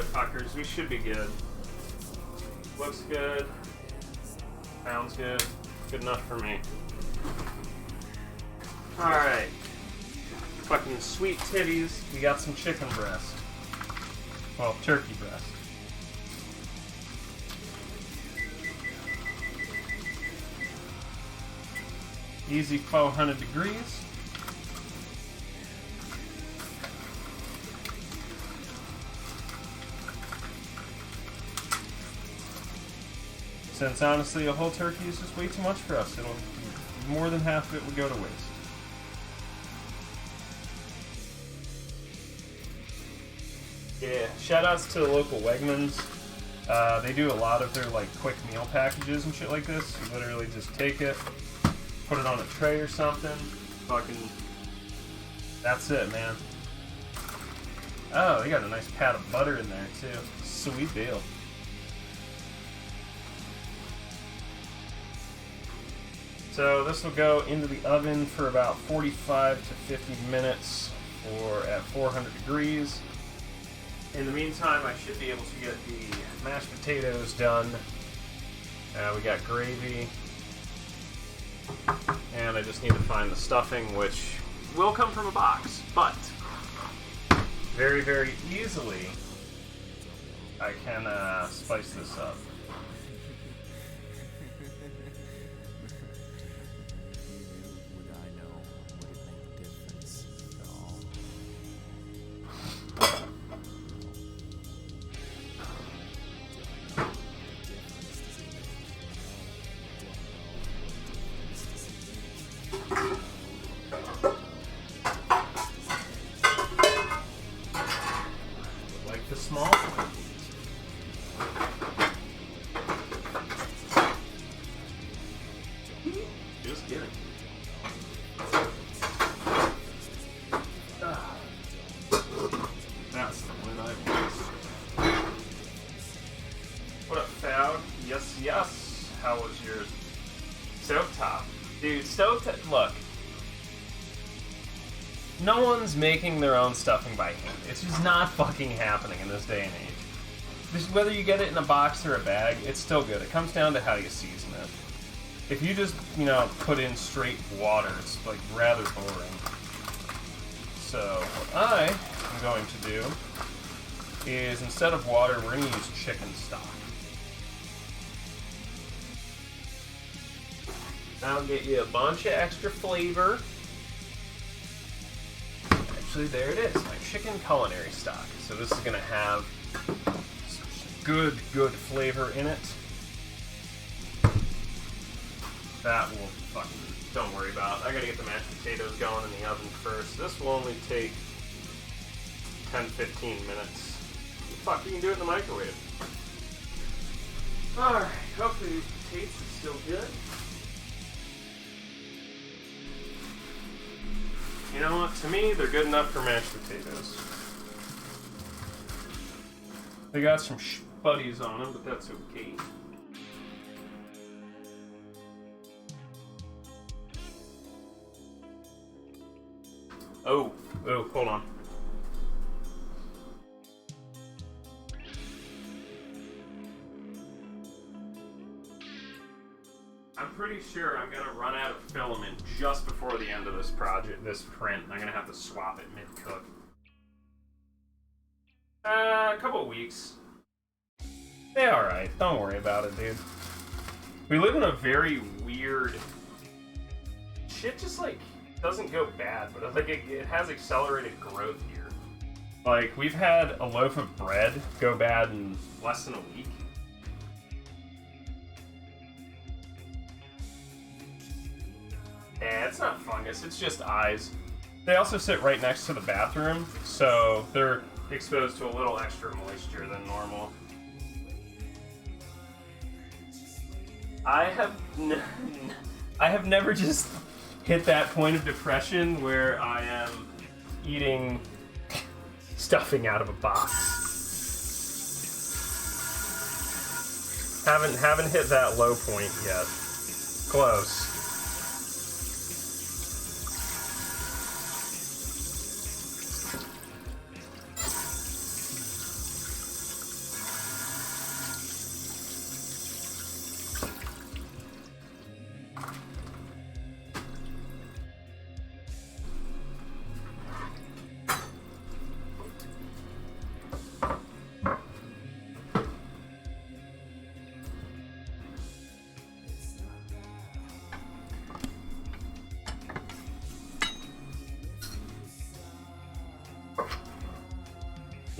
motherfuckers. We should be good. Looks good. Sounds good. Good enough for me. Alright. Fucking sweet titties. We got some chicken breast. Well, turkey breast. Easy 400 degrees. Since honestly a whole turkey is just way too much for us. It'll more than half of it would go to waste. Yeah, shout outs to the local Wegmans. They do a lot of their like quick meal packages and shit like this. You literally just take it, put it on a tray or something. Fucking, that's it, man. Oh, they got a nice pat of butter in there too. Sweet deal. So this will go into the oven for about 45 to 50 minutes or at 400 degrees. In the meantime, I should be able to get the mashed potatoes done. We got gravy. And I just need to find the stuffing, which will come from a box. But very, very easily, I can spice this up. Like the small one. Just kidding. That's the one I want. What up, Foud? Yes, yes. How was your stovetop? Dude, stovetop, look. No one's making their own stuffing by hand. It's just not fucking happening in this day and age. Just whether you get it in a box or a bag, it's still good. It comes down to how you season it. If you just, put in straight water, it's like rather boring. So what I am going to do is instead of water, we're going to use chicken stock. That'll get you a bunch of extra flavor. Actually, there it is, my chicken culinary stock. So this is going to have good flavor in it. That will fucking, don't worry about. I gotta get the mashed potatoes going in the oven first. This will only take 10-15 minutes. Fuck, you can do it in the microwave. Alright, hopefully these potatoes are still good. You know what? To me, they're good enough for mashed potatoes. They got some spuddies on them, but that's okay. Oh, hold on. I'm pretty sure I'm gonna run out of filament just before the end of this project, this print. I'm gonna have to swap it mid-cook. A couple of weeks. They're alright, don't worry about it, dude. We live in a very weird... Shit just, doesn't go bad, but it has accelerated growth here. Like, we've had a loaf of bread go bad in less than a week. Yeah, it's not fungus, it's just eyes. They also sit right next to the bathroom, so they're exposed to a little extra moisture than normal. I have never just hit that point of depression where I am eating stuffing out of a box. Haven't hit that low point yet. Close.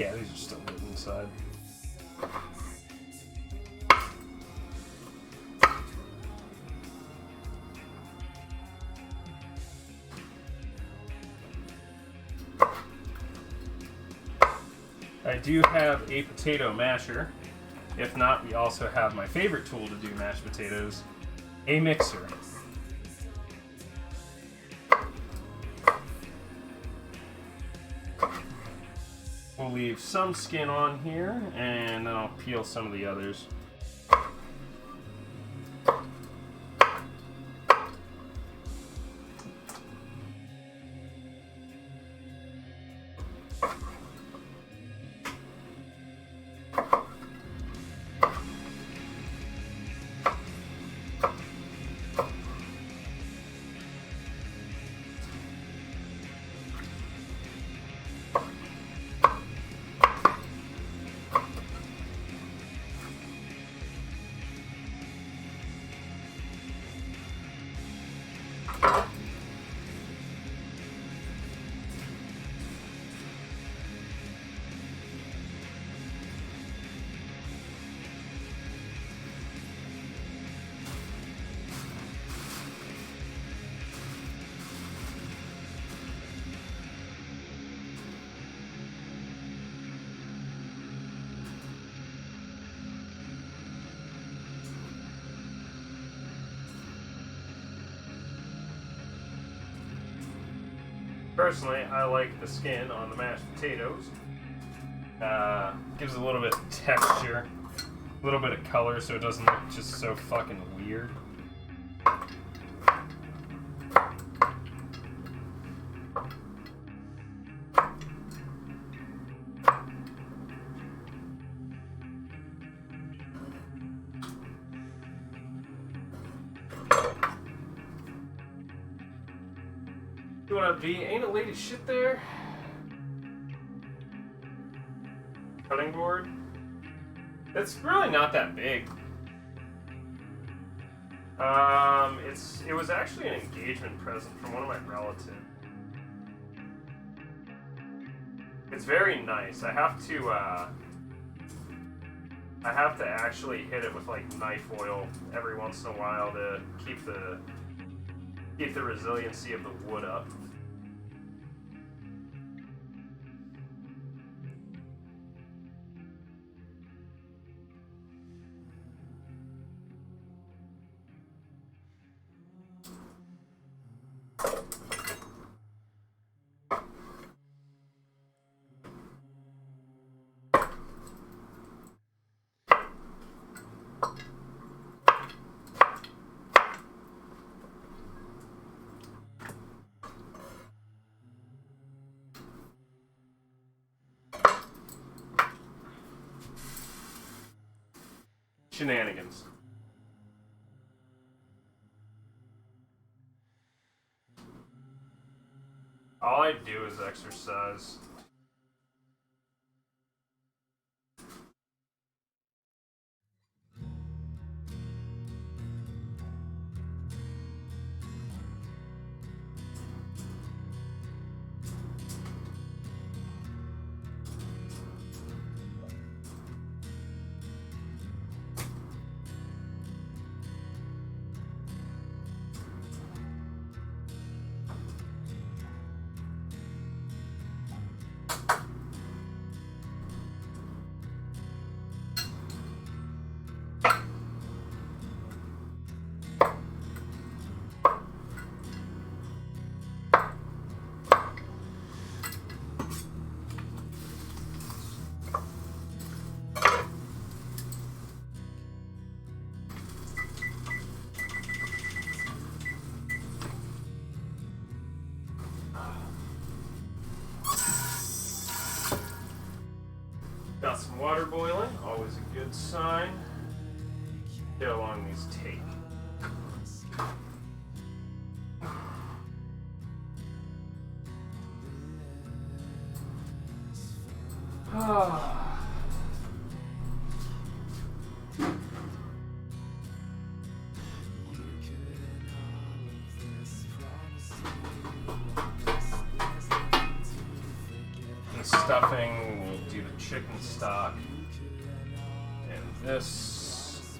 Yeah, these are still hidden inside. I do have a potato masher. If not, we also have my favorite tool to do mashed potatoes, a mixer. We'll leave some skin on here, and then I'll peel some of the others. Personally, I like the skin on the mashed potatoes. Gives a little bit of texture, a little bit of color, so it doesn't look just so fucking weird. What up, D? Ain't a lady shit there? Cutting board? It's really not that big. It was actually an engagement present from one of my relatives. It's very nice. I have to actually hit it with like knife oil every once in a while to keep the resiliency of the wood up. Shenanigans. All I do is exercise. Got some water boiling, always a good sign. See how long these take. The stuffing, we'll do the chicken stock. And this...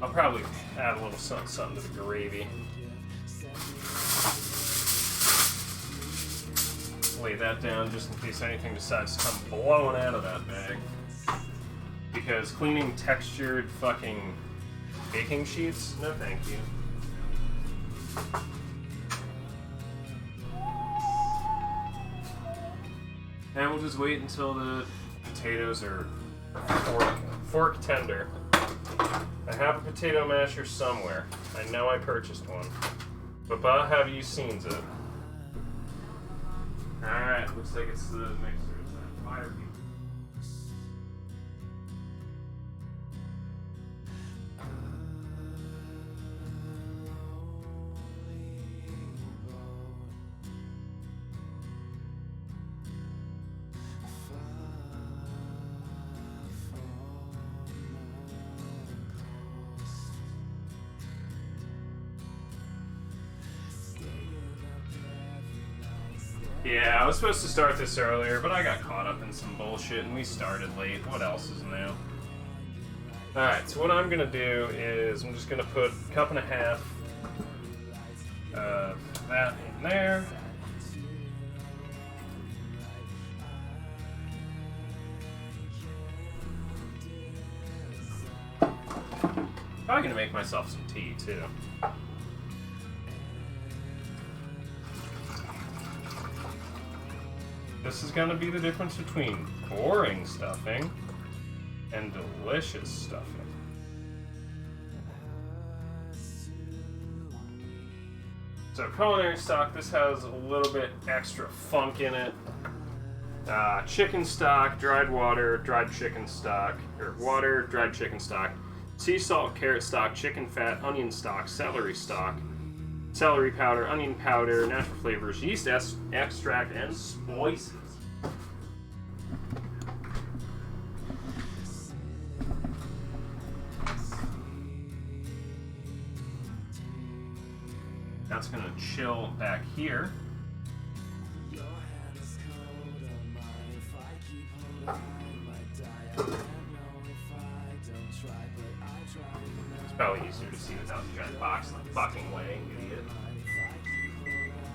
I'll probably add a little something to the gravy. Lay that down just in case anything decides to come blowing out of that bag. Because cleaning textured fucking baking sheets? No thank you. And we'll just wait until the potatoes are fork tender. I have a potato masher somewhere. I know I purchased one. But have you seen it? Alright, looks like it's the mixer. It's that fire people. Yeah, I was supposed to start this earlier, but I got caught up in some bullshit and we started late. What else is new? Alright, so what I'm going to do is I'm just going to put a cup and a half of that in there. Probably going to make myself some tea, too. This is going to be the difference between boring stuffing and delicious stuffing. So culinary stock, this has a little bit extra funk in it. Chicken stock, dried water, dried chicken stock, or water, dried chicken stock, sea salt, carrot stock, chicken fat, onion stock, celery powder, onion powder, natural flavors, yeast extract, and spices. That's going to chill back here. It's probably easier to see without the giant box in the fucking way, idiot.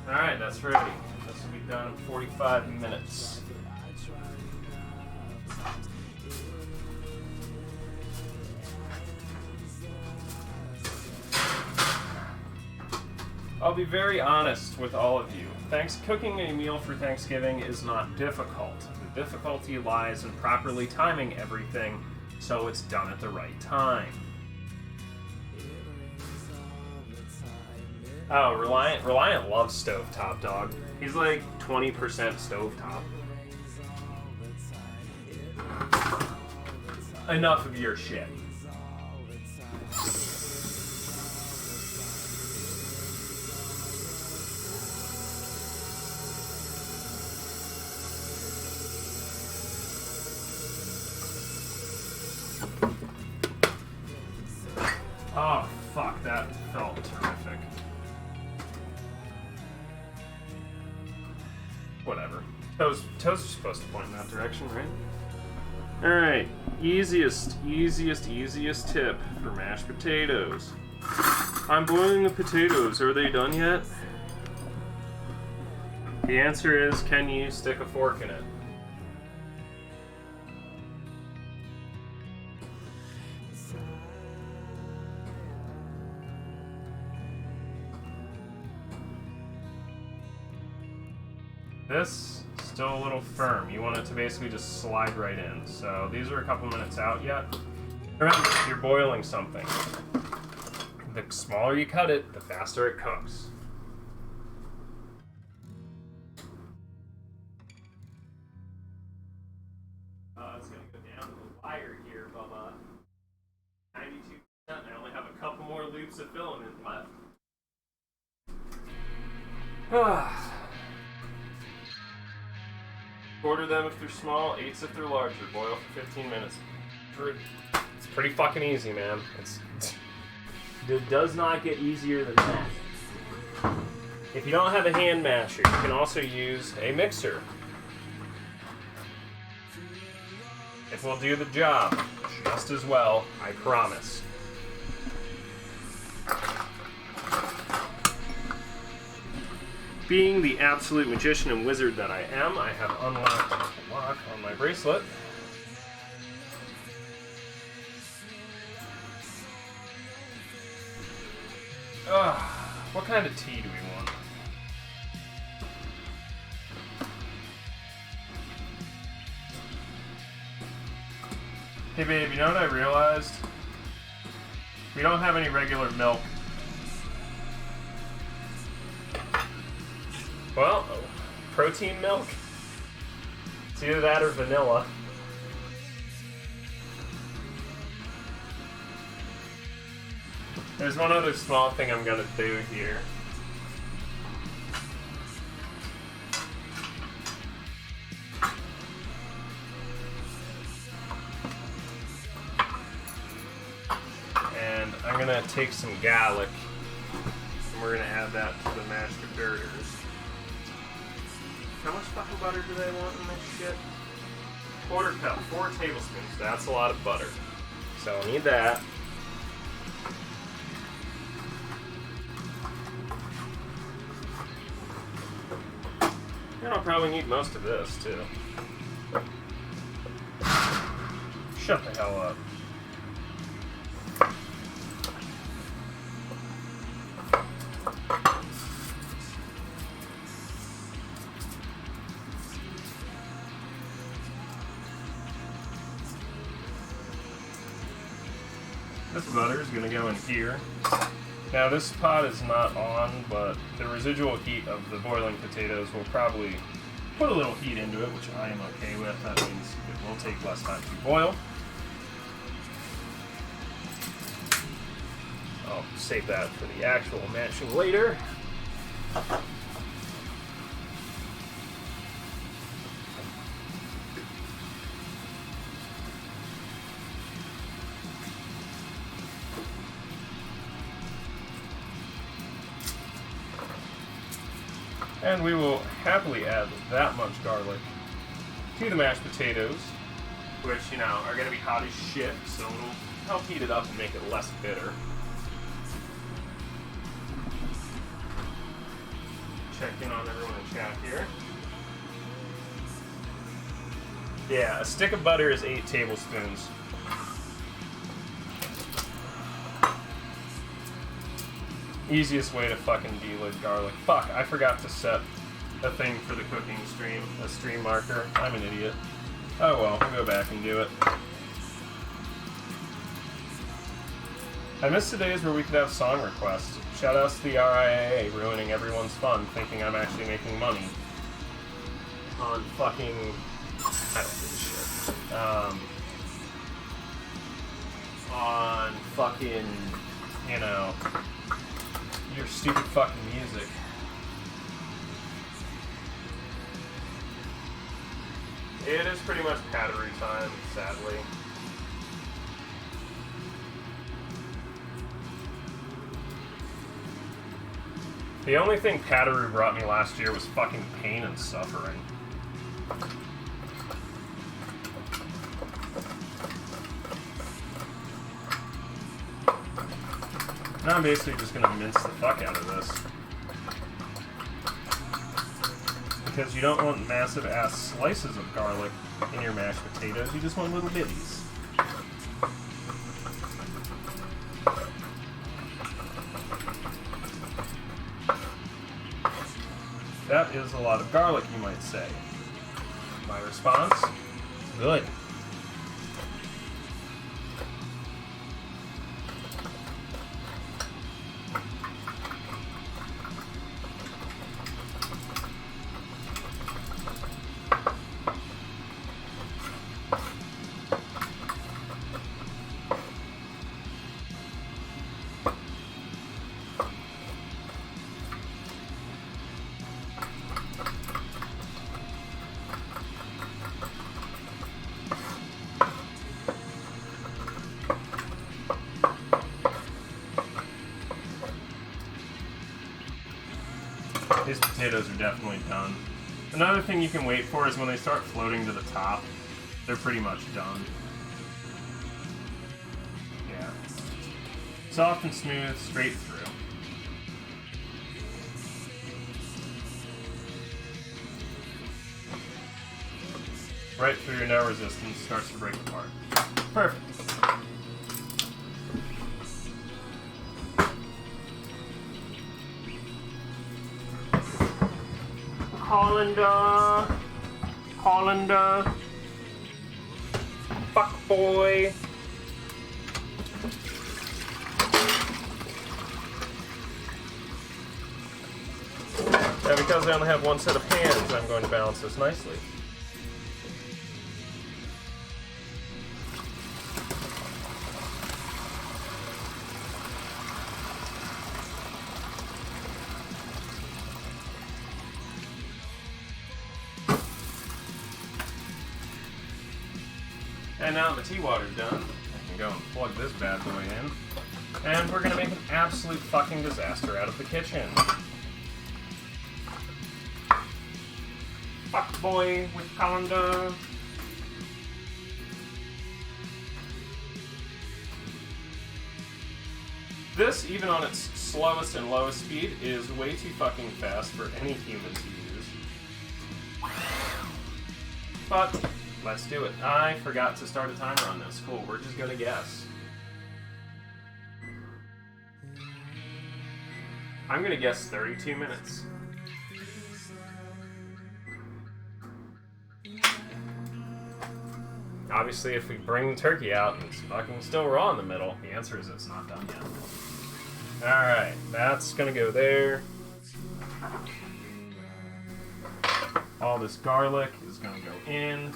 Alright, that's ready. This will be done in 45 minutes. I'll be very honest with all of you. Cooking a meal for Thanksgiving is not difficult. The difficulty lies in properly timing everything so it's done at the right time. Oh, Reliant loves stovetop, dog. He's like 20% stovetop. Enough of your shit. Oh, fuck, that felt terrific. Whatever. Toes are supposed to point in that direction, right? Alright, easiest tip for mashed potatoes. I'm boiling the potatoes. Are they done yet? The answer is, can you stick a fork in it? This is still a little firm. You want it to basically just slide right in. So these are a couple minutes out yet. Remember, you're boiling something. The smaller you cut it, the faster it cooks. It's going to go down to the wire here, Bubba. 92%. I only have a couple more loops of filament left. Quarter them if they're small, eighths if they're larger. Boil for 15 minutes. It's pretty fucking easy, man. It does not get easier than that. If you don't have a hand masher, you can also use a mixer. It will do the job just as well, I promise. Being the absolute magician and wizard that I am, I have unlocked the lock on my bracelet. Ugh, what kind of tea do we want? Hey babe, you know what I realized? We don't have any regular milk. Well, protein milk? It's either that or vanilla. There's one other small thing I'm gonna do here. And I'm gonna take some garlic and we're gonna add that to the mashed burgers. How much fucking butter do they want in this shit? Quarter cup, 4 tablespoons. That's a lot of butter. So I need that. And I'll probably need most of this, too. Shut the hell up. This butter is going to go in here. Now this pot is not on, but the residual heat of the boiling potatoes will probably put a little heat into it, which I am okay with. That means it will take less time to boil. I'll save that for the actual mashing later. And we will happily add that much garlic to the mashed potatoes, which, you know, are going to be hot as shit, so it'll help heat it up and make it less bitter. Check in on everyone in chat here. Yeah, a stick of butter is 8 tablespoons. Easiest way to fucking deal with garlic. Fuck, I forgot to set a thing for the cooking stream, a stream marker. I'm an idiot. Oh well, we'll go back and do it. I missed the days where we could have song requests. Shout outs to the RIAA ruining everyone's fun, thinking I'm actually making money on fucking... I don't give a shit. On fucking, you know, your stupid fucking music. It is pretty much Patteroo time, sadly. The only thing Patteroo brought me last year was fucking pain and suffering. Now I'm basically just gonna mince the fuck out of this. Because you don't want massive ass slices of garlic in your mashed potatoes, you just want little bitties. That is a lot of garlic, you might say. My response? Good. These potatoes are definitely done. Another thing you can wait for is when they start floating to the top. they're pretty much done. Yeah. Soft and smooth, straight through. Right through your no resistance, starts to break apart. Perfect. Hollander. Hollander. Fuck boy. And because I only have one set of hands, I'm going to balance this nicely. And now that the tea water's done, I can go and plug this bad boy in. And we're gonna make an absolute fucking disaster out of the kitchen. Fuck boy with colander. This, even on its slowest and lowest speed, is way too fucking fast for any human to use. But let's do it. I forgot to start a timer on this. Cool, we're just gonna guess. I'm gonna guess 32 minutes. Obviously, if we bring the turkey out and it's fucking still raw in the middle, the answer is it's not done yet. Alright, that's gonna go there. All this garlic is gonna go in.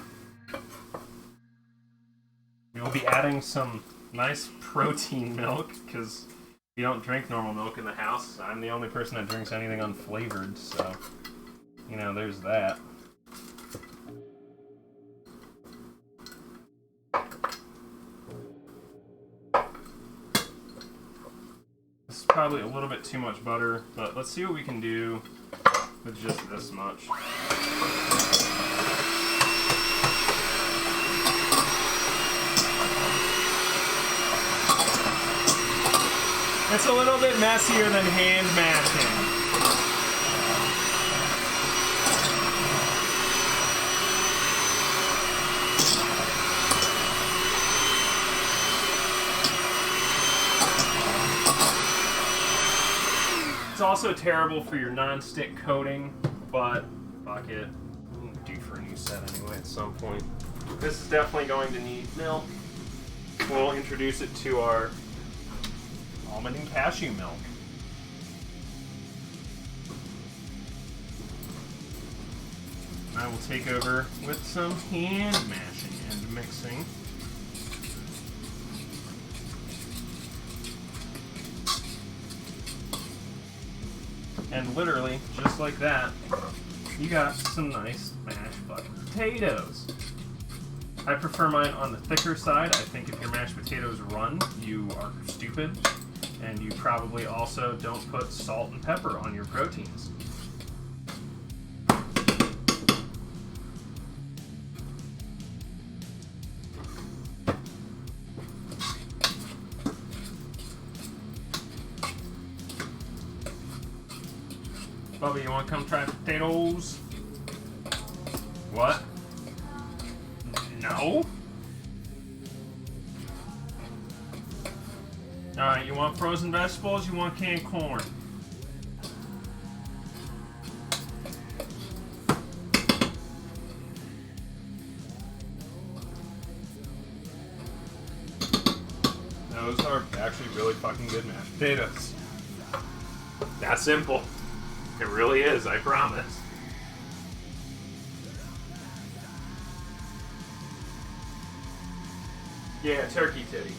We will be adding some nice protein milk, because we don't drink normal milk in the house. I'm the only person that drinks anything unflavored, so, you know, there's that. This is probably a little bit too much butter, but let's see what we can do with just this much. It's a little bit messier than hand mashing. It's also terrible for your non-stick coating, but fuck it. We'll due for a new set anyway at some point. This is definitely going to need milk. We'll introduce it to our almond and cashew milk. I will take over with some hand mashing and mixing. And literally, just like that, you got some nice mashed fucking potatoes. I prefer mine on the thicker side. I think if your mashed potatoes run, you are stupid. And you probably also don't put salt and pepper on your proteins. Bubba, you want to come try potatoes? What? No? Alright, you want frozen vegetables? You want canned corn? Those are actually really fucking good mashed potatoes. That simple. It really is, I promise. Yeah, turkey titty.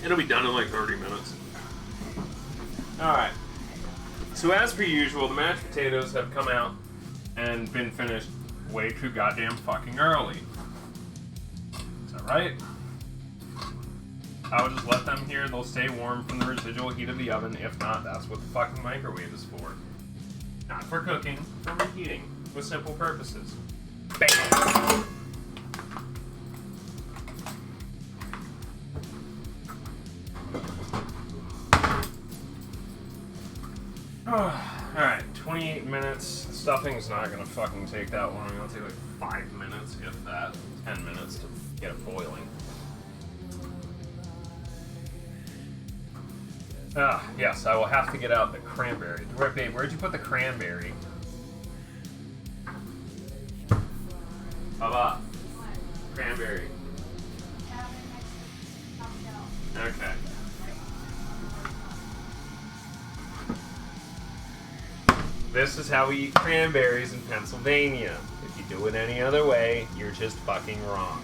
It'll be done in like 30 minutes. Alright. So as per usual, the mashed potatoes have come out and been finished way too goddamn fucking early. Is that right? I would just let them here, they'll stay warm from the residual heat of the oven. If not, that's what the fucking microwave is for. Not for cooking, for reheating, with simple purposes. Bam! Alright, 28 minutes. Stuffing's not gonna fucking take that long. It'll take like 5 minutes, if that. 10 minutes to get it boiling. Yes, I will have to get out the cranberry. Where, babe, where'd you put the cranberry? How about cranberry? Okay. This is how we eat cranberries in Pennsylvania. If you do it any other way, you're just fucking wrong.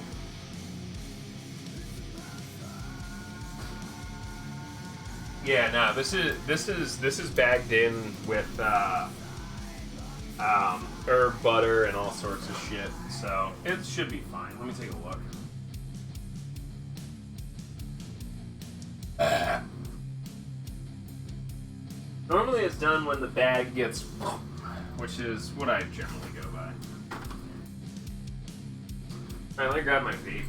Yeah, no, this is bagged in with herb butter and all sorts of shit, so it should be fine. Let me take a look. Normally it's done when the bag gets, which is what I generally go by. Alright, let me grab my vape.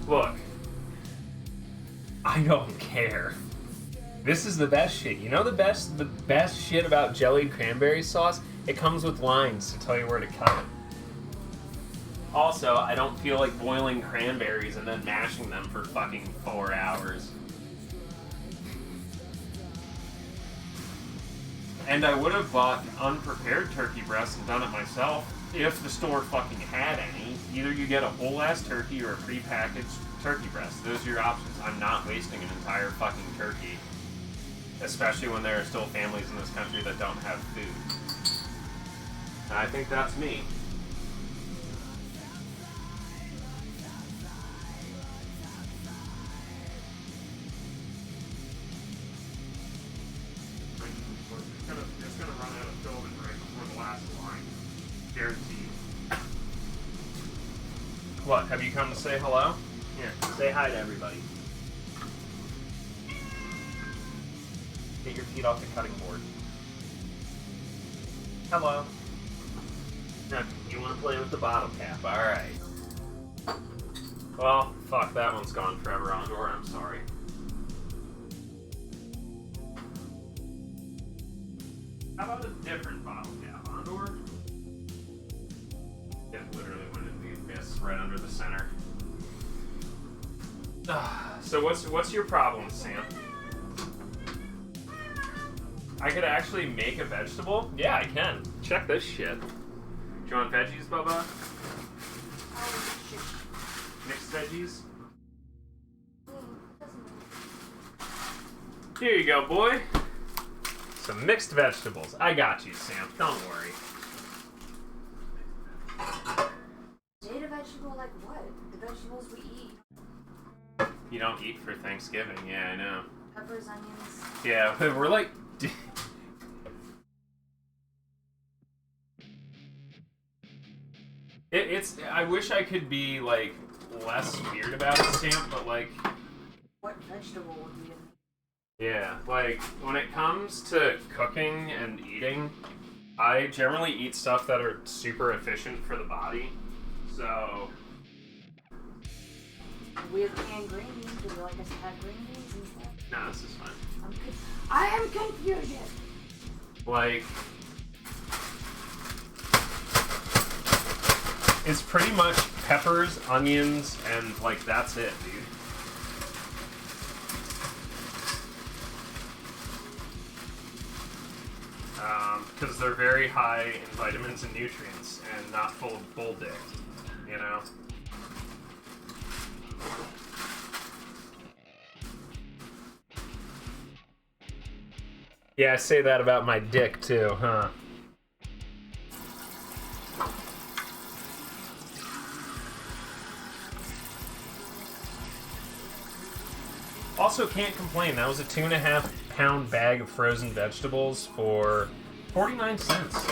Look, I don't care. This is the best shit. You know the best shit about jellied cranberry sauce? It comes with lines to tell you where to cut it. Also, I don't feel like boiling cranberries and then mashing them for fucking 4 hours. And I would have bought unprepared turkey breasts and done it myself if the store fucking had any. Either you get a whole ass turkey or a prepackaged turkey breast. Those are your options. I'm not wasting an entire fucking turkey. Especially when there are still families in this country that don't have food. And I think that's me. It's gonna run out of filament right before the last line. Guaranteed. What, have you come to say hello? Here, say hi to everybody. Get your feet off the cutting board. Hello. Now, you want to play with the bottle cap? Alright. Well, fuck, that one's gone forever, Andor. I'm sorry. How about a different bottle cap, Andor? It literally went into the abyss right under the center. So what's your problem, Sam? I could actually make a vegetable? Yeah, I can. Check this shit. Do you want veggies, Bubba? Mixed veggies? Here you go, boy. Some mixed vegetables. I got you, Sam. Don't worry. You ate a vegetable like what? The vegetables we eat. You don't eat for Thanksgiving. Yeah, I know. Peppers, onions. Yeah, we're like... It's. I wish I could be like less weird about it, Sam, but like. What vegetable would be in? Yeah, like when it comes to cooking and eating, I generally eat stuff that are super efficient for the body. So. We have canned green beans. Would you like us to have green beans instead? Nah, this is fine. I am confusion. Like. It's pretty much peppers, onions, and like that's it, dude. Because they're very high in vitamins and nutrients and not full of bull dick, you know? Yeah, I say that about my dick too, huh? Also, can't complain. That was a 2.5 pound bag of frozen vegetables for 49 cents.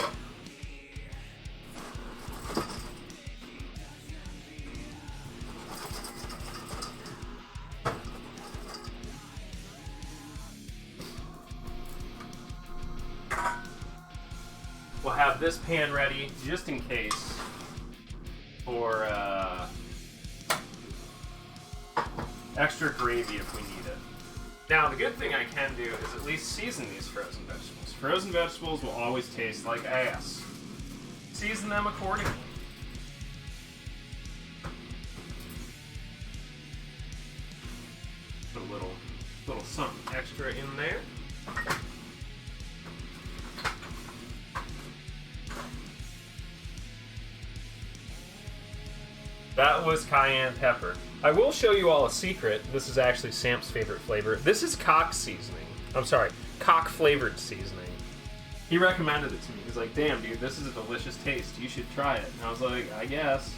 this pan ready just in case for extra gravy if we need it. Now, the good thing I can do is at least season these frozen vegetables. Frozen vegetables will always taste like ass. Season them accordingly. Put a little something extra in there. That was cayenne pepper. I will show you all a secret. This is actually Sam's favorite flavor. This is cock seasoning. I'm sorry, cock flavored seasoning. He recommended it to me. He's like, damn, dude, this is a delicious taste. You should try it. And I was like, I guess.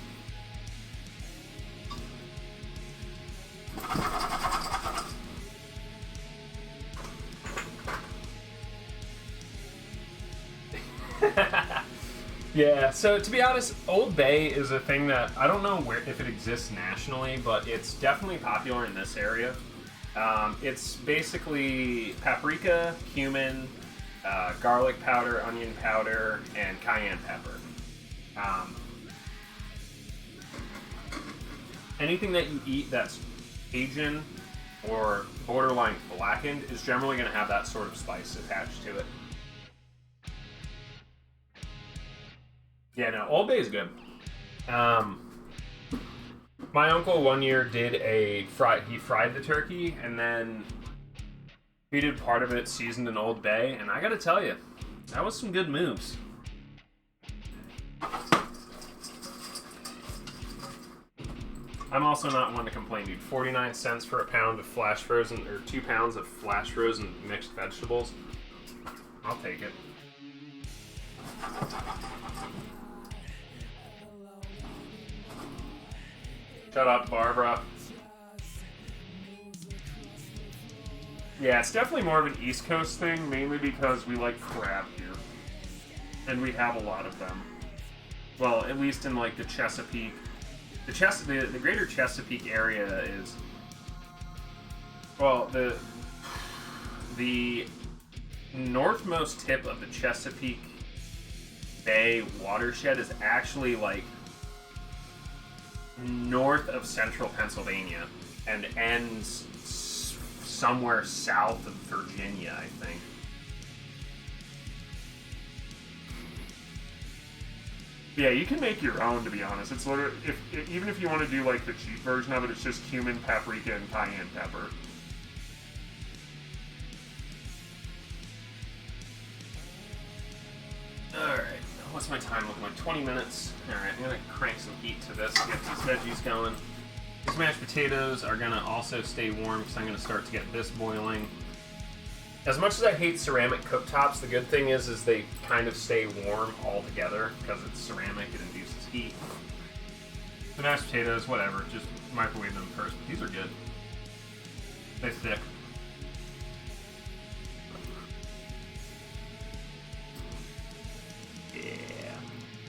Yeah, so to be honest, Old Bay is a thing that I don't know if it exists nationally, but it's definitely popular in this area. It's basically paprika, cumin, garlic powder, onion powder, and cayenne pepper. Anything that you eat that's Asian or borderline blackened is generally going to have that sort of spice attached to it. Yeah, no, Old Bay is good. My uncle one year did he fried the turkey, and then he did part of it seasoned in Old Bay, and I gotta tell you, that was some good moves. I'm also not one to complain, dude. 49 cents for a pound of flash frozen, or 2 pounds of flash frozen mixed vegetables. I'll take it. Shut up, Barbara. Yeah, it's definitely more of an East Coast thing, mainly because we like crab here. And we have a lot of them. Well, at least in like the Chesapeake. The greater Chesapeake area is... Well, the northmost tip of the Chesapeake Bay watershed is actually like north of central Pennsylvania and ends somewhere south of Virginia, I think. Yeah, you can make your own, to be honest. It's literally, even if you want to do like the cheap version of it, it's just cumin, paprika, and cayenne pepper. Alright, what's my time looking like? 20 minutes. Alright, I'm gonna crank some heat to this, get these veggies going. These mashed potatoes are gonna also stay warm because I'm gonna start to get this boiling. As much as I hate ceramic cooktops, the good thing is they kind of stay warm all together because it's ceramic, it induces heat. The mashed potatoes, whatever, just microwave them first. But these are good. They're thick.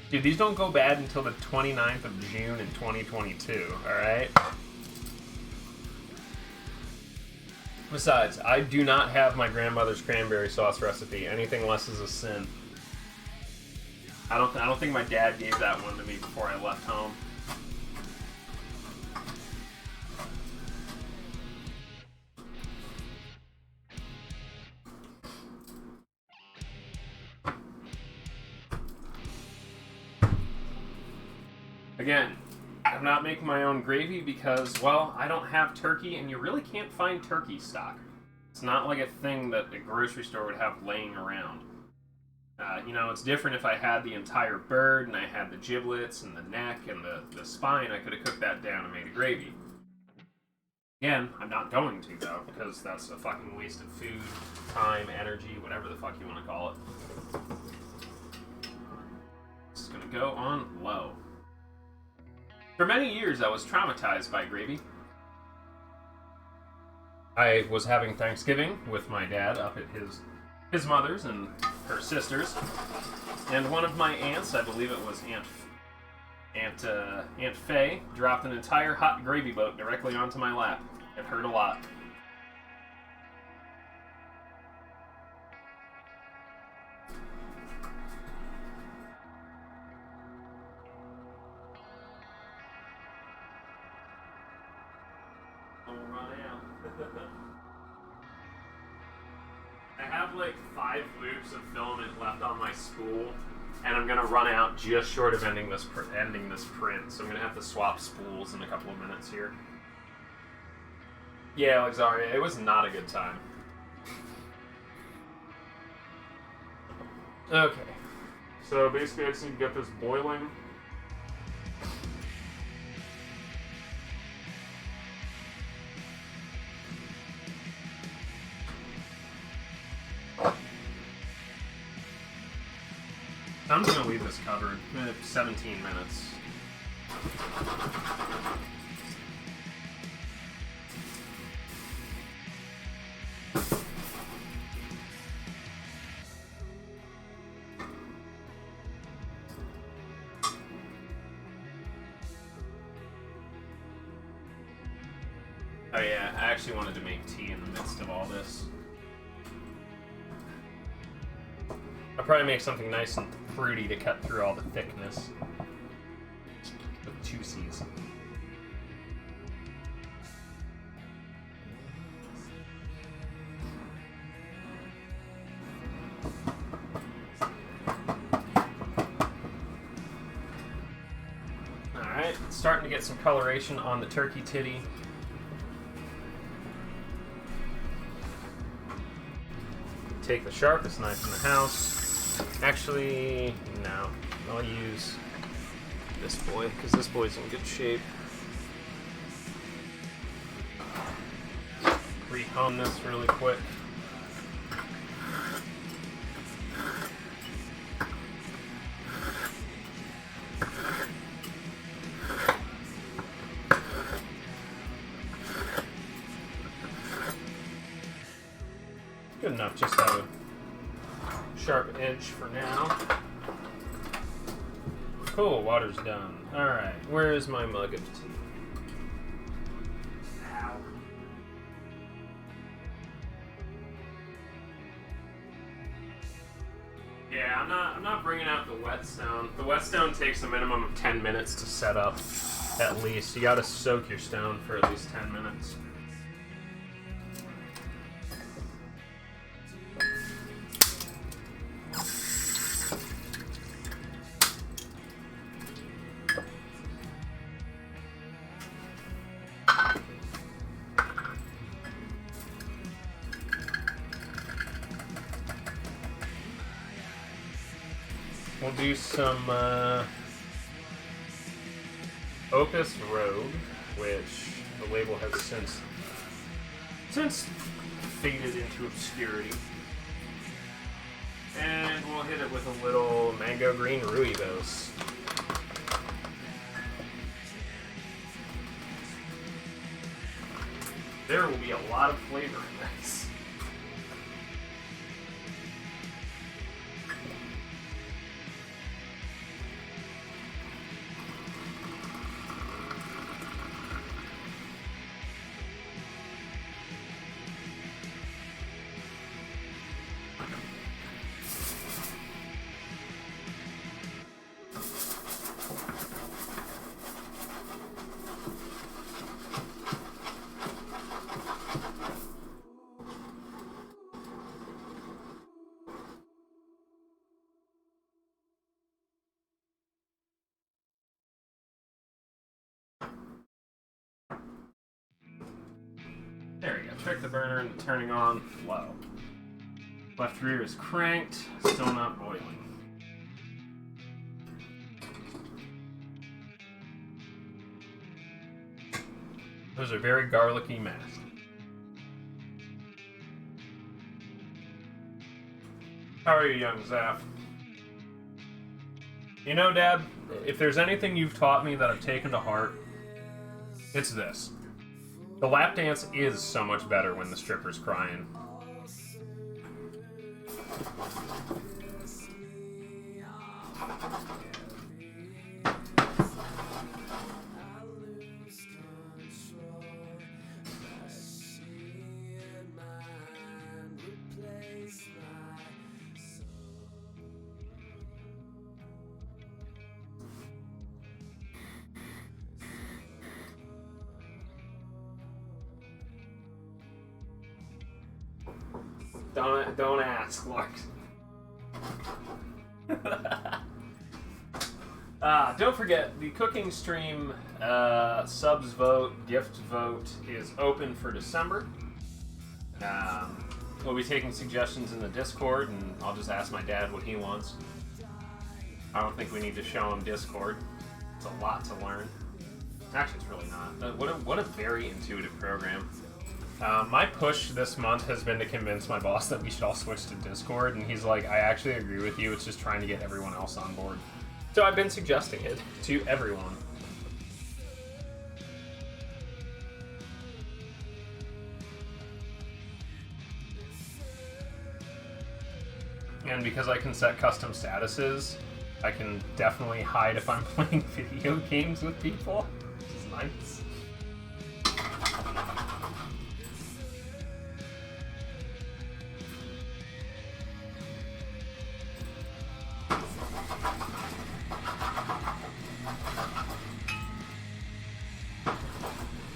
Dude, these don't go bad until the 29th of June in 2022, alright? Besides, I do not have my grandmother's cranberry sauce recipe. Anything less is a sin. I don't think my dad gave that one to me before I left home. Again, I'm not making my own gravy because, well, I don't have turkey, and you really can't find turkey stock. It's not like a thing that a grocery store would have laying around. You know, it's different if I had the entire bird, and I had the giblets, and the neck, and the spine. I could have cooked that down and made a gravy. Again, I'm not going to, though, because that's a fucking waste of food, time, energy, whatever the fuck you want to call it. This is going to go on low. For many years, I was traumatized by gravy. I was having Thanksgiving with my dad up at his mother's and her sister's, and one of my aunts, I believe it was Aunt Faye, dropped an entire hot gravy boat directly onto my lap. It hurt a lot. have like 5 loops of filament left on my spool, and I'm gonna run out just short of ending this print. So I'm gonna have to swap spools in a couple of minutes here. Yeah, Alexaria, it was not a good time. Okay. So basically I just need to get this boiling. I'm just gonna leave this covered. 17 minutes. Oh yeah, I actually wanted to make tea in the midst of all this. I'll probably make something nice and fruity to cut through all the thickness. With 2 C's. Alright, starting to get some coloration on the turkey titty. Take the sharpest knife in the house. Actually, no. I'll use this boy, because this boy's in good shape. Rehome this really quick. Good enough, just have a sharp edge for now. Cool, water's done. Alright, where is my mug of tea? Ow. Yeah, I'm not bringing out the whetstone. The whetstone takes a minimum of 10 minutes to set up, at least. You gotta soak your stone for at least 10 minutes. We'll do some Opus Rogue, which the label has since faded into obscurity. And we'll hit it with a little Mango Green Rooibos. There will be a lot of flavor in this. There we go. Trick the burner into turning on low. Left rear is cranked, still not boiling. Those are very garlicky mashed. How are you, young Zaf? You know, Dad, if there's anything you've taught me that I've taken to heart, it's this. The lap dance is so much better when the stripper's crying. Don't ask, Lark. Don't forget, the cooking stream subs vote, gift vote is open for December. We'll be taking suggestions in the Discord, and I'll just ask my dad what he wants. I don't think we need to show him Discord. It's a lot to learn. Actually, it's really not. What a very intuitive program. My push this month has been to convince my boss that we should all switch to Discord, and he's like, I actually agree with you, it's just trying to get everyone else on board. So I've been suggesting it to everyone. And because I can set custom statuses, I can definitely hide if I'm playing video games with people, which is nice.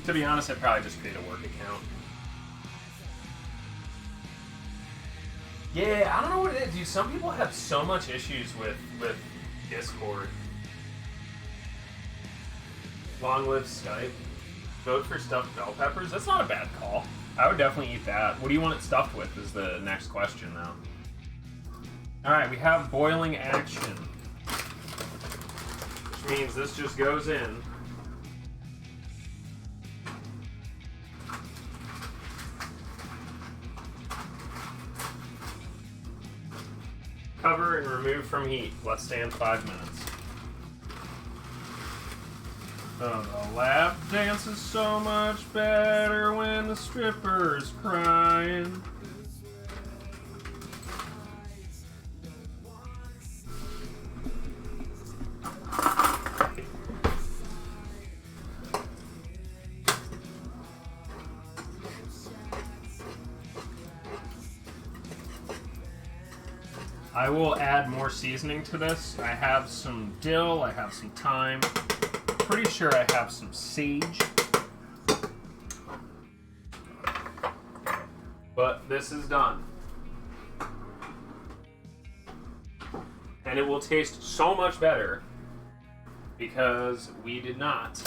To be honest, I'd probably just create a work account. Yeah, I don't know what it is, dude. Some people have so much issues with Discord. Long live Skype. Vote for stuffed bell peppers. That's not a bad call. I would definitely eat that. What do you want it stuffed with is the next question, though. Alright, we have boiling action. Which means this just goes in. Cover and remove from heat. Let's stand 5 minutes. Oh, the lap dance is so much better when the stripper's crying. I will add more seasoning to this. I have some dill, I have some thyme. Pretty sure I have some sage. But this is done. And it will taste so much better because we did not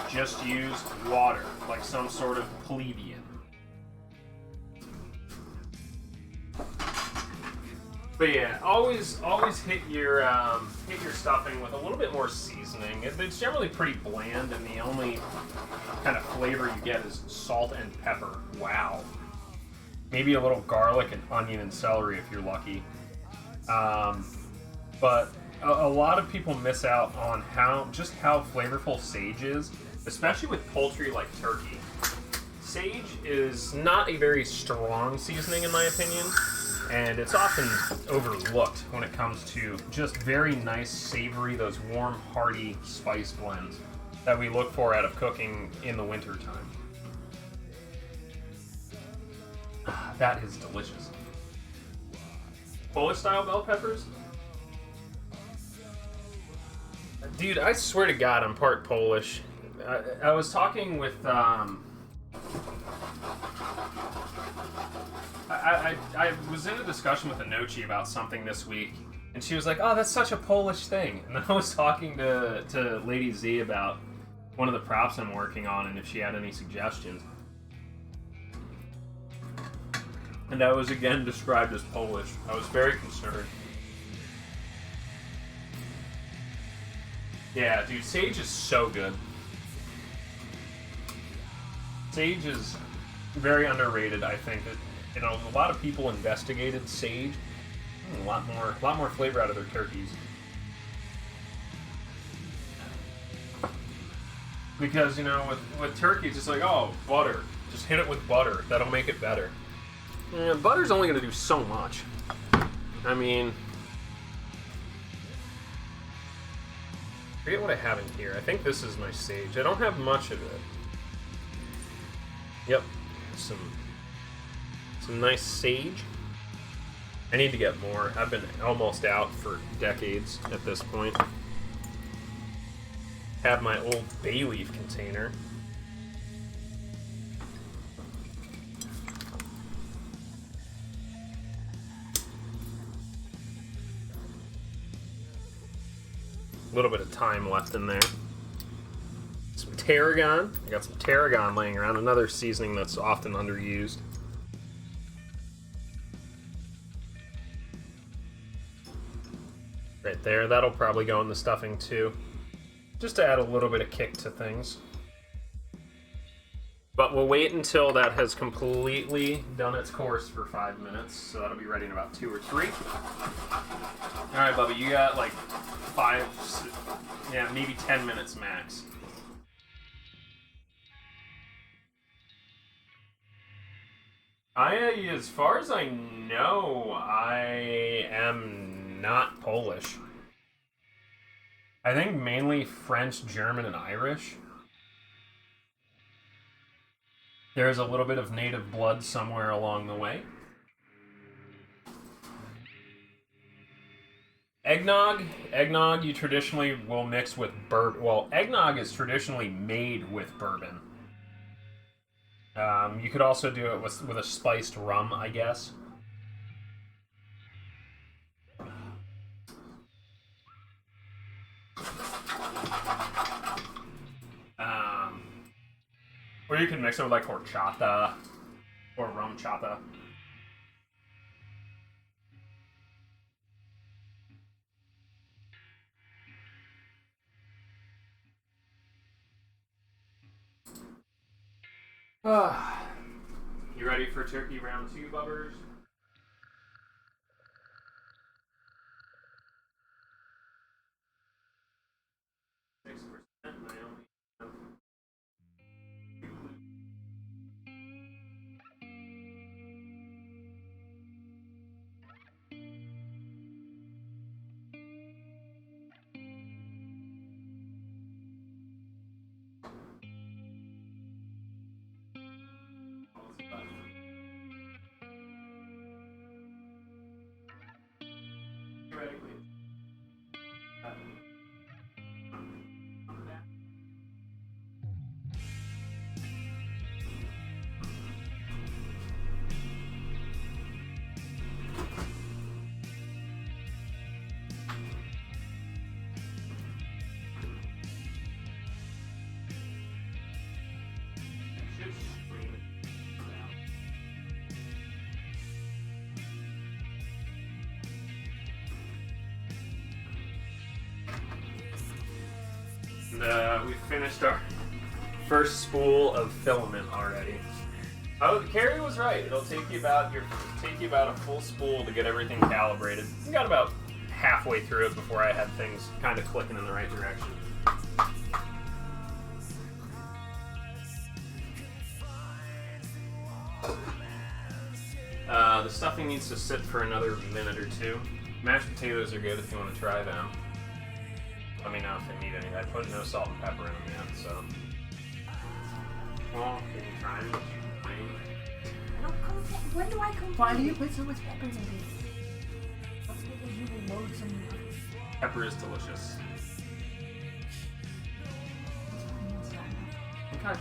just use water like some sort of plebeian. But yeah, always hit your stuffing with a little bit more seasoning. It's generally pretty bland, and the only kind of flavor you get is salt and pepper. Wow. Maybe a little garlic and onion and celery if you're lucky. But a lot of people miss out on how flavorful sage is, especially with poultry like turkey. Sage is not a very strong seasoning in my opinion. And it's often overlooked when it comes to just very nice, savory, those warm, hearty spice blends that we look for out of cooking in the wintertime. That is delicious. Polish-style bell peppers? Dude, I swear to God, I'm part Polish. I was talking with... I was in a discussion with Anochi about something this week, and she was like, oh, that's such a Polish thing. And then I was talking to Lady Z about one of the props I'm working on and if she had any suggestions. And I was again described as Polish. I was very concerned. Yeah, dude, sage is so good. Sage is very underrated, I think. You know, a lot of people investigated sage. A lot more flavor out of their turkeys. Because, you know, with turkeys, it's like, oh, butter. Just hit it with butter. That'll make it better. Yeah, butter's only going to do so much. I mean... I forget what I have in here. I think this is my sage. I don't have much of it. Yep. Some nice sage. I need to get more. I've been almost out for decades at this point. Have my old bay leaf container. little bit of thyme left in there. Some tarragon. I got some tarragon laying around, another seasoning that's often underused. Right there, that'll probably go in the stuffing too. Just to add a little bit of kick to things. But we'll wait until that has completely done its course for 5 minutes, so that'll be ready in about 2 or 3. Alright, Bubba, you got like 5, yeah, maybe 10 minutes max. As far as I know, I am not Polish. I think mainly French, German, and Irish. There's a little bit of native blood somewhere along the way. Eggnog you traditionally will mix with bourbon. Well, eggnog is traditionally made with bourbon. You could also do it with a spiced rum, I guess. Or you can mix it with like horchata or rum chata. You ready for turkey round 2, Bubbers? And we finished our first spool of filament already. Oh, Carrie was right. It'll take you about a full spool to get everything calibrated. We got about halfway through it before I had things kind of clicking in the right direction. The stuffing needs to sit for another minute or 2. Mashed potatoes are good if you want to try them. Let me know if they need any. I put no salt and pepper in them yet, so. Well, can you try them? When do I complain? Why do you put so much pepper in it? That's because you will load some. Pepper is delicious. Okay.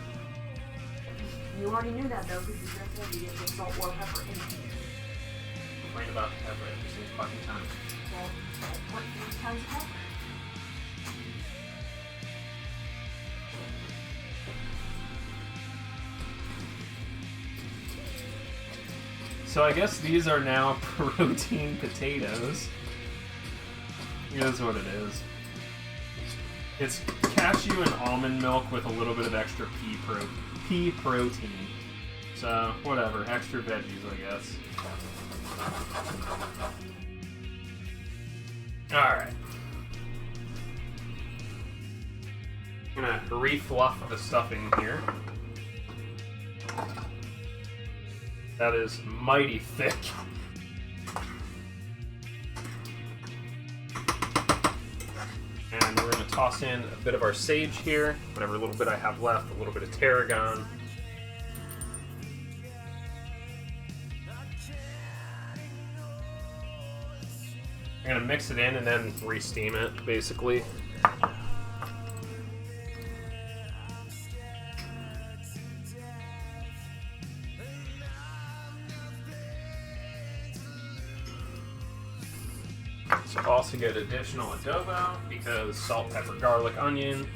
You already knew that though, because you just said you didn't put salt or pepper in it. Complain about the pepper every single fucking time. Well, what 3 times pepper? So I guess these are now protein potatoes. Here's what it is. It's cashew and almond milk with a little bit of extra pea protein. So, whatever. Extra veggies, I guess. Alright. I'm gonna refluff the stuffing here. That is mighty thick. And we're going to toss in a bit of our sage here, whatever little bit I have left, a little bit of tarragon. I'm going to mix it in and then re-steam it, basically. So also get additional adobo because salt, pepper, garlic, onion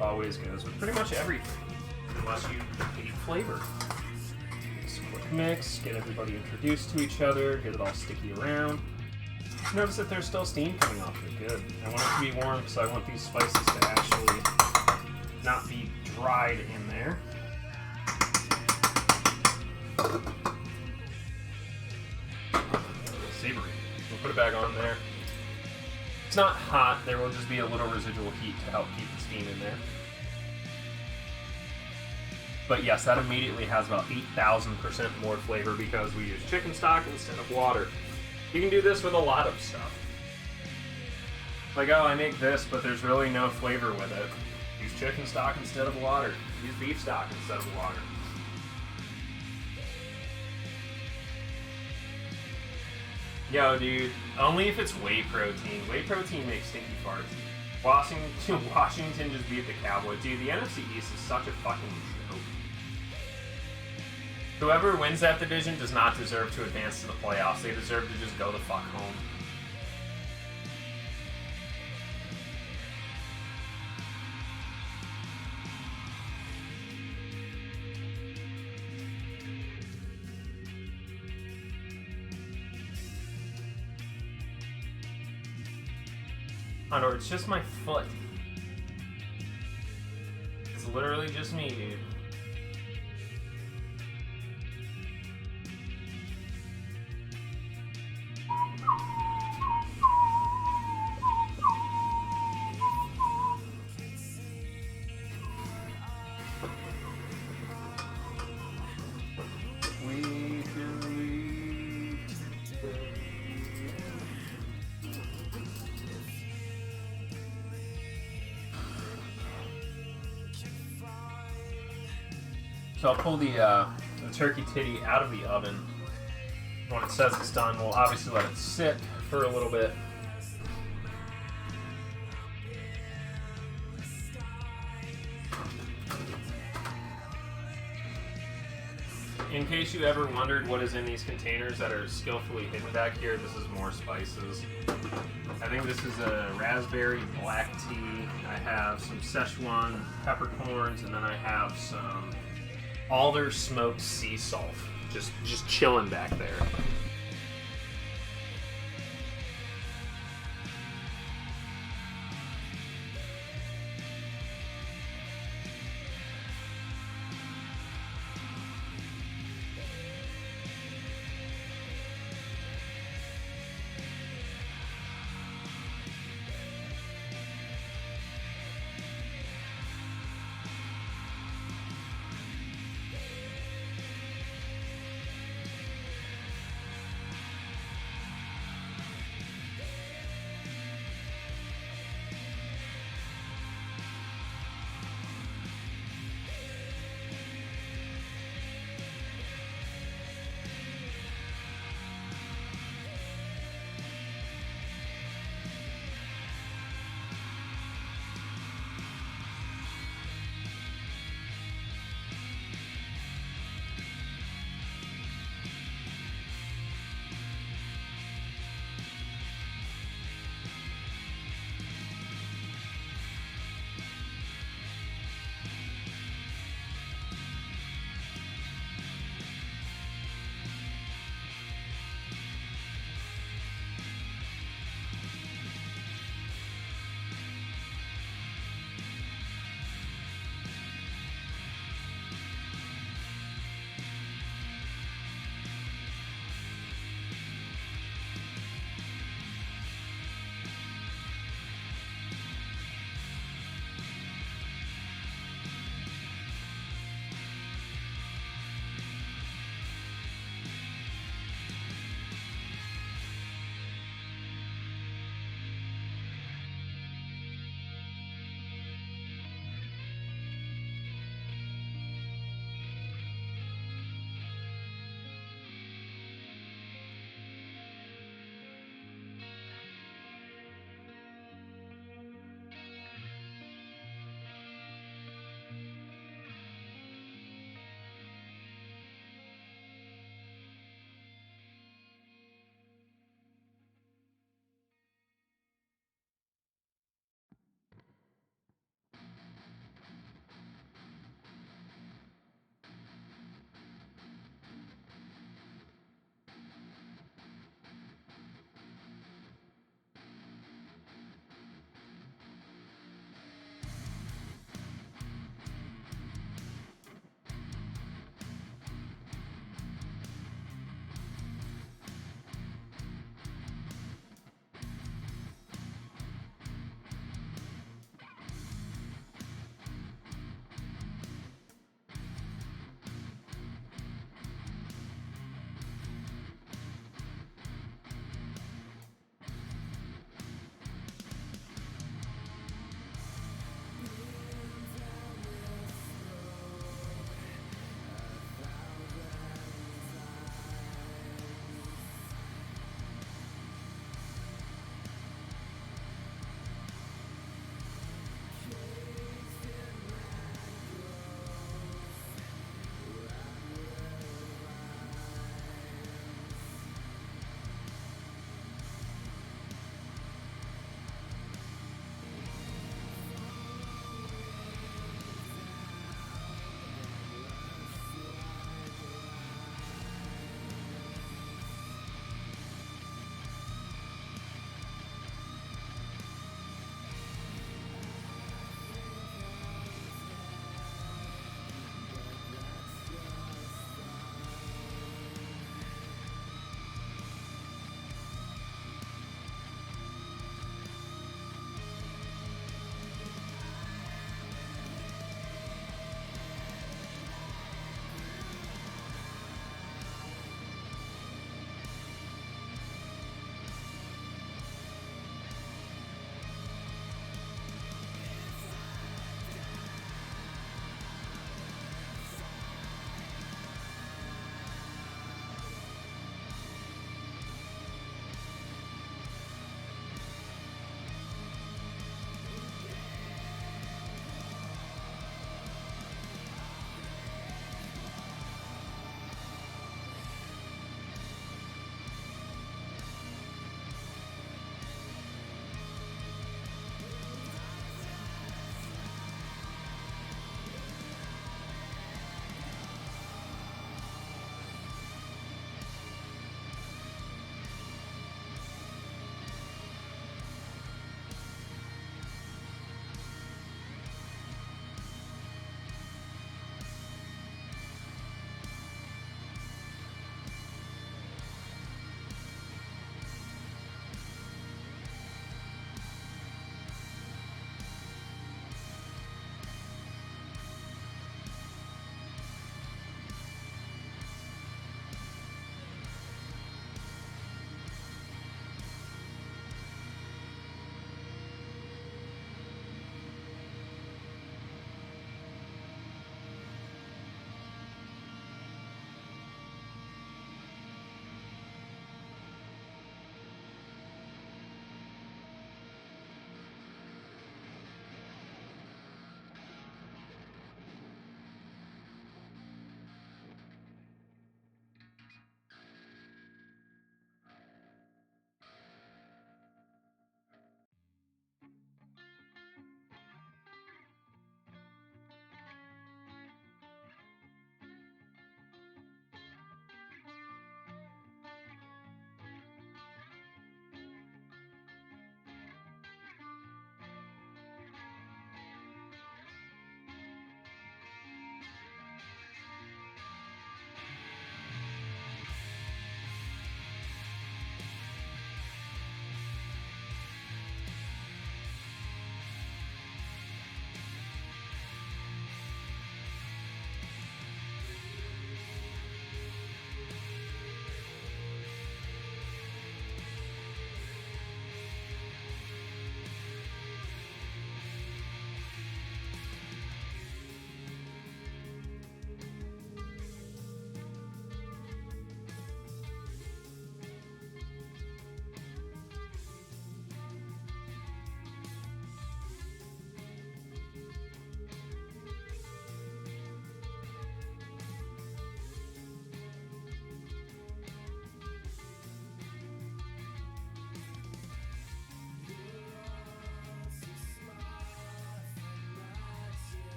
always goes with pretty much everything, unless you hate flavor. Just a quick mix, get everybody introduced to each other, get it all sticky around. Notice that there's still steam coming off it. Good. I want it to be warm because I want these spices to actually not be dried in there. Savory. We'll put it back on there. It's not hot, there will just be a little residual heat to help keep the steam in there. But yes, that immediately has about 8,000% more flavor because we use chicken stock instead of water. You can do this with a lot of stuff. Like, oh, I make this, but there's really no flavor with it. Use chicken stock instead of water. Use beef stock instead of water. Yo, dude, only if it's whey protein. Whey protein makes stinky farts. Washington just beat the Cowboys. Dude, the NFC East is such a fucking joke. Whoever wins that division does not deserve to advance to the playoffs. They deserve to just go the fuck home. Or it's just my foot. It's literally just me, dude. So I'll pull the turkey titty out of the oven. When it says it's done, we'll obviously let it sit for a little bit. In case you ever wondered what is in these containers that are skillfully hidden back here, this is more spices. I think this is a raspberry black tea. I have some Szechuan peppercorns, and then I have some alder smoked sea salt, just chilling back there.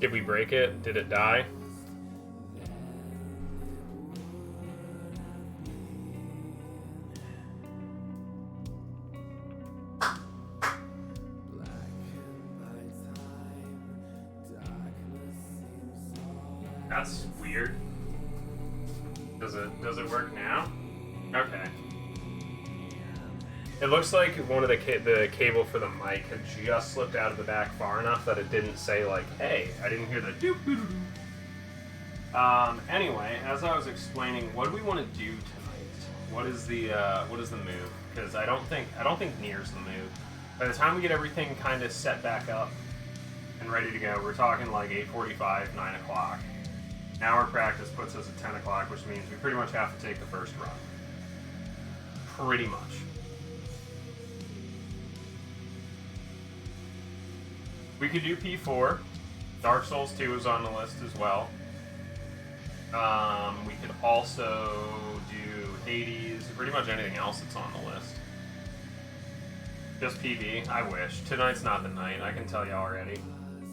Did we break it? Did it die? That's weird. Does it work now? Okay. It looks like one of the cable for the mic had just slipped out of the back far enough that it didn't say like, "Hey, I didn't hear the doop doop doop." Anyway, as I was explaining, what do we want to do tonight? What is the move? Because I don't think Nier's the move. By the time we get everything kind of set back up and ready to go, we're talking like 8:45, 9 o'clock. An hour practice puts us at 10 o'clock, which means we pretty much have to take the first run. Pretty much. We could do P4. Dark Souls 2 is on the list as well. We could also do Hades, pretty much anything else that's on the list. Just PB, I wish. Tonight's not the night, I can tell you already.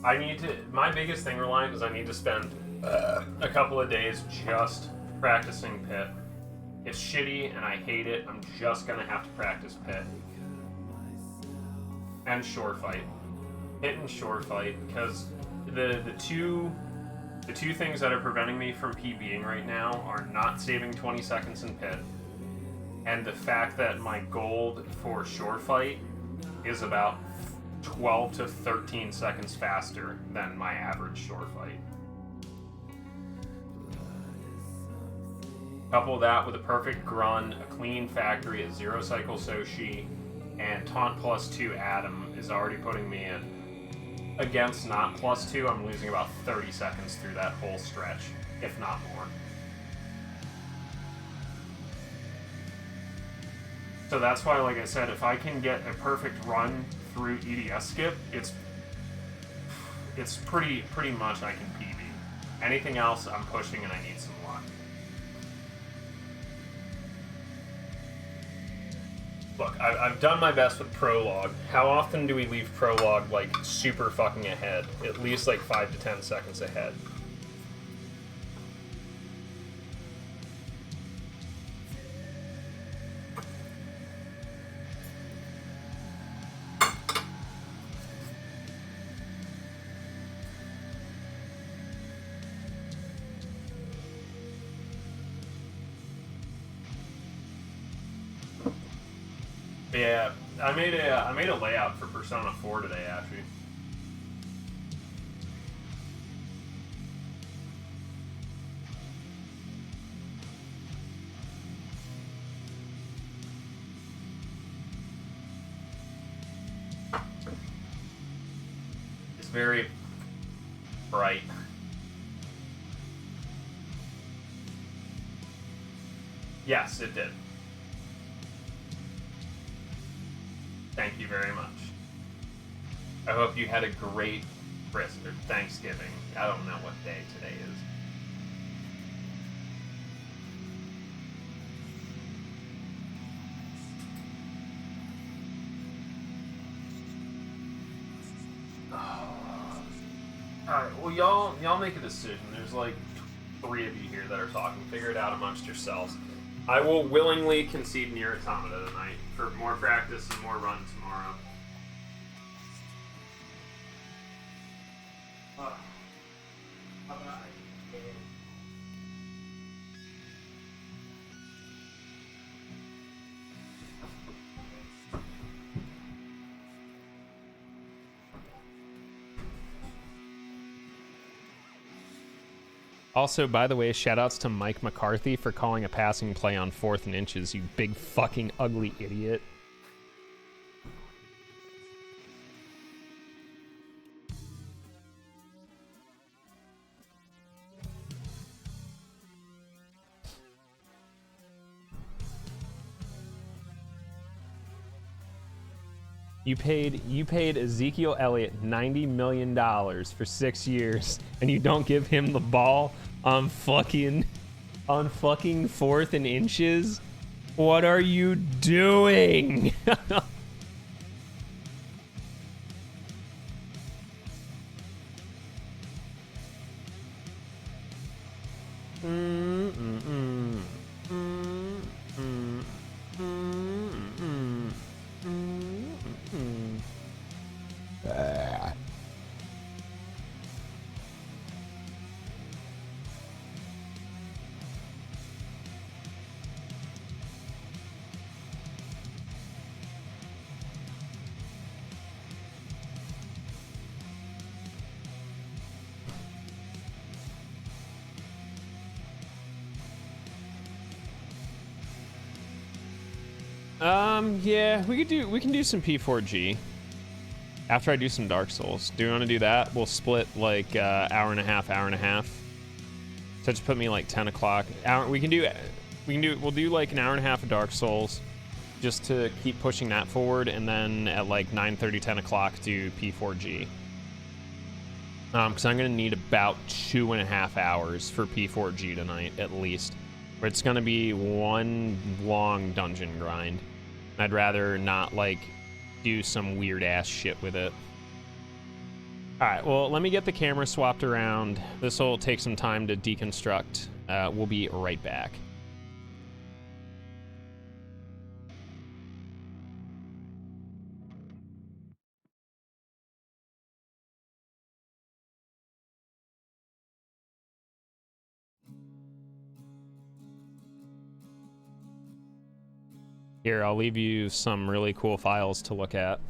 My biggest thing, Reliant, is I need to spend a couple of days just practicing Pit. It's shitty and I hate it. I'm just gonna have to practice Pit. And Shore Fight. Pit and Shore Fight, because the two things that are preventing me from PBing right now are not saving 20 seconds in Pit, and the fact that my gold for Shore Fight is about 12 to 13 seconds faster than my average Shore Fight. Couple that with a perfect Grun, a clean factory at 0 cycle Soshi, and Taunt +2 Adam is already putting me in. Against not +2, I'm losing about 30 seconds through that whole stretch, if not more. So that's why, like I said, if I can get a perfect run through EDS skip, it's pretty much I can PB. Anything else, I'm pushing and I need some luck. Look, I've done my best with Prologue. How often do we leave Prologue, like, super fucking ahead? At least, like, 5 to 10 seconds ahead. Yeah, I made a layout for Persona 4 today, actually. It's very bright. Yes, it did. Thank you very much. I hope you had a great Thanksgiving. I don't know what day today is. Alright, well y'all make a decision. There's like 3 of you here that are talking. Figure it out amongst yourselves. I will willingly concede Nier Automata tonight for more practice and more run tomorrow. Also, by the way, shoutouts to Mike McCarthy for calling a passing play on 4th and inches, you big fucking ugly idiot. You paid Ezekiel Elliott $90 million for 6 years, and you don't give him the ball on fucking 4th and inches? What are you doing? Yeah, we can do some P4G after I do some Dark Souls. Do you want to do that? We'll split like hour and a half. So just put me like 10 o'clock. We'll do like an hour and a half of Dark Souls just to keep pushing that forward, and then at like 9:30, 10 o'clock do P4G. Because I'm gonna need about 2.5 hours for P4G tonight at least. Where it's gonna be one long dungeon grind. I'd rather not like do some weird ass shit with it. Alright, well, let me get the camera swapped around. This will take some time to deconstruct. We'll be right back. Here, I'll leave you some really cool files to look at.